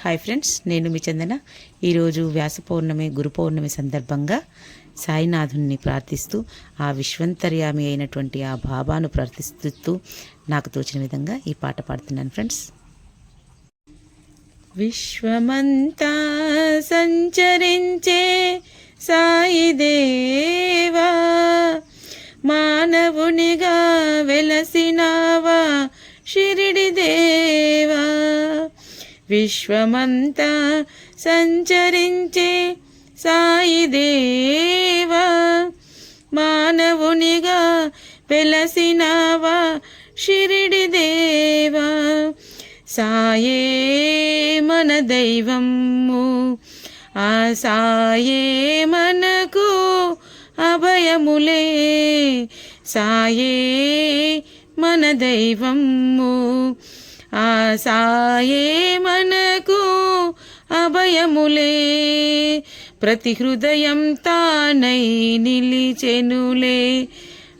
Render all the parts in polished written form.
Hi friends, నేను మీ చందన. ఈరోజు వ్యాస పౌర్ణమి, గురు పౌర్ణమి సందర్భంగా సాయినాథుని ప్రార్థిస్తూ, ఆ విశ్వంతర్యామి అయినటువంటి ఆ బాబాను ప్రార్థిస్తూ నాకు తోచిన విధంగా ఈ పాట పాడుతున్నాను ఫ్రెండ్స్. విశ్వమంతా సంచరించే సాయిదేవా, మానవునిగా వెలసినావా షిరిడి దేవా. విశ్వమంతా సంచరించే సాయిదేవా, మానవునిగా వెలసినావా షిరిడి దేవా. సాయే మన దైవము, ఆ సాయే మనకు అభయములే. సాయే మన దైవము, ఆ సాయే మనకు అభయములే. ప్రతి హృదయం తానై నిలిచెనులే,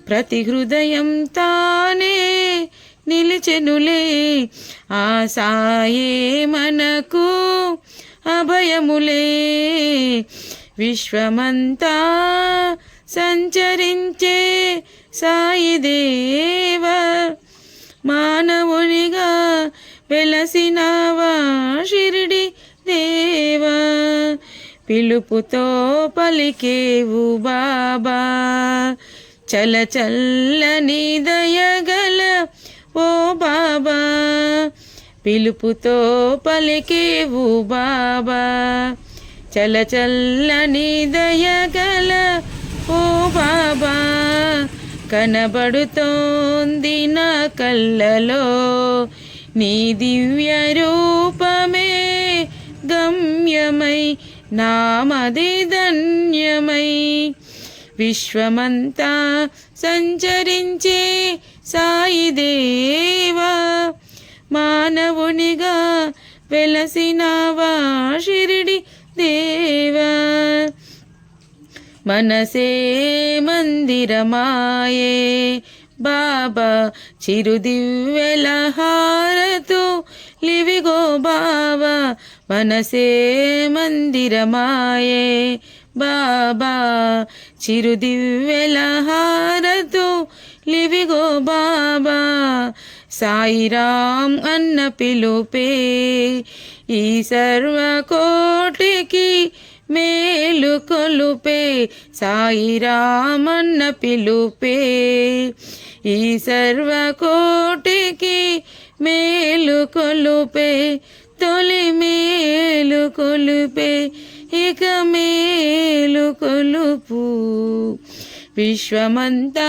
ప్రతి హృదయం తానే నిలిచెనులే. ఆ సాయే మనకు అభయములే. విశ్వమంతా సంచరించే సాయిదేవా, మానవునిగా వెలసినావా షిరిడి దేవా. పిలుపుతో పలికేవు బాబా, చల్లచల్లని దయగల ఓ బాబా. పిలుపుతో పలికేవు బాబా, చల్లచల్లని దయగల ఓ బాబా. కనబడుతోంది నా కళ్ళలో నీ దివ్య రూపమే గమ్యమై, నామది ధన్యమై. విశ్వమంతా సంచరించే సాయిదేవా, మానవునిగా వెలసినావా షిరిడి దేవా. మనసే మందిరమాయే బాబా, చిరుదివ్వెల హారతు లివిగో బాబా. మనసే మందిరమాయే బాబా, చిరుదివ్వెల హారతు లివిగో బాబా. సాయిరాం అన్న పిలుపే ఈ సర్వకోటికి మేలు కొలుపే. సాయిరామన్న పిలుపే ఈ సర్వకోటికి మేలు కొలుపే. తొలి మేలు కొలుపే, ఇక మేలు కొలుపు. విశ్వమంతా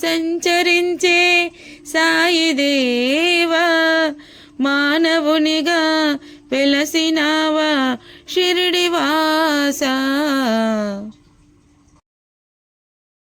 సంచరించే సాయిదేవా, మానవునిగా వెలసినావా షిరిడి వాసా.